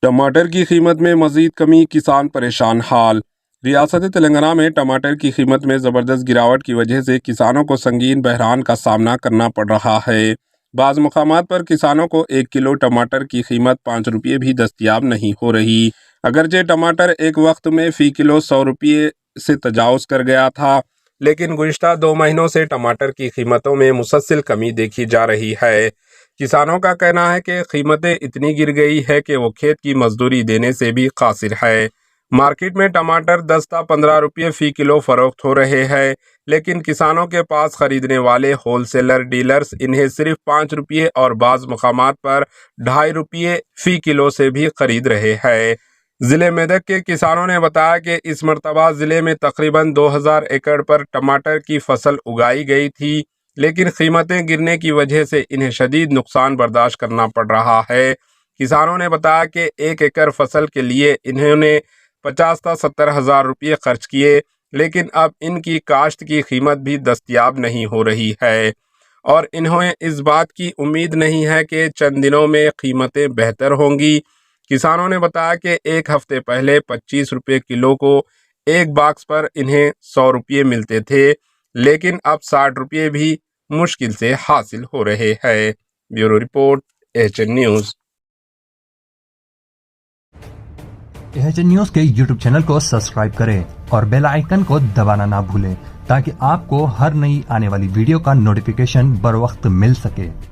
ٹماٹر کی قیمت میں مزید کمی، کسان پریشان حال۔ ریاست تلنگانہ میں ٹماٹر کی قیمت میں زبردست گراوٹ کی وجہ سے کسانوں کو سنگین بحران کا سامنا کرنا پڑ رہا ہے۔ بعض مقامات پر کسانوں کو 1 کلو ٹماٹر کی قیمت 5 روپے بھی دستیاب نہیں ہو رہی۔ اگرچہ ٹماٹر ایک وقت میں فی کلو 100 روپے سے تجاوز کر گیا تھا، لیکن گزشتہ 2 مہینوں سے ٹماٹر کی قیمتوں میں مسلسل کمی دیکھی جا رہی ہے۔ کسانوں کا کہنا ہے کہ قیمتیں اتنی گر گئی ہے کہ وہ کھیت کی مزدوری دینے سے بھی قاصر ہے۔ مارکیٹ میں ٹماٹر 10 تا 15 روپے فی کلو فروخت ہو رہے ہیں، لیکن کسانوں کے پاس خریدنے والے ہول سیلر ڈیلرز انہیں صرف 5 روپے اور بعض مقامات پر 2.5 روپے فی کلو سے بھی خرید رہے ہیں۔ ضلع میدک کے کسانوں نے بتایا کہ اس مرتبہ ضلع میں تقریباً 2000 ایکڑ پر ٹماٹر کی فصل اگائی گئی تھی، لیکن قیمتیں گرنے کی وجہ سے انہیں شدید نقصان برداشت کرنا پڑ رہا ہے۔ کسانوں نے بتایا کہ 1 ایکڑ فصل کے لیے انہوں نے 50 تا 70 ہزار روپے خرچ کیے، لیکن اب ان کی کاشت کی قیمت بھی دستیاب نہیں ہو رہی ہے اور انہیں اس بات کی امید نہیں ہے کہ چند دنوں میں قیمتیں بہتر ہوں گی۔ کسانوں نے بتایا کہ 1 ہفتے پہلے 25 روپے کلو کو ایک باکس پر انہیں 100 روپے ملتے تھے، لیکن اب 60 روپے بھی مشکل سے حاصل ہو رہے ہیں۔ Bureau report AHN news. AHN news کے یوٹیوب چینل کو سبسکرائب کریں اور بیل آئیکن کو دبانا نہ بھولیں تاکہ آپ کو ہر نئی آنے والی ویڈیو کا نوٹیفیکیشن بر وقت مل سکے۔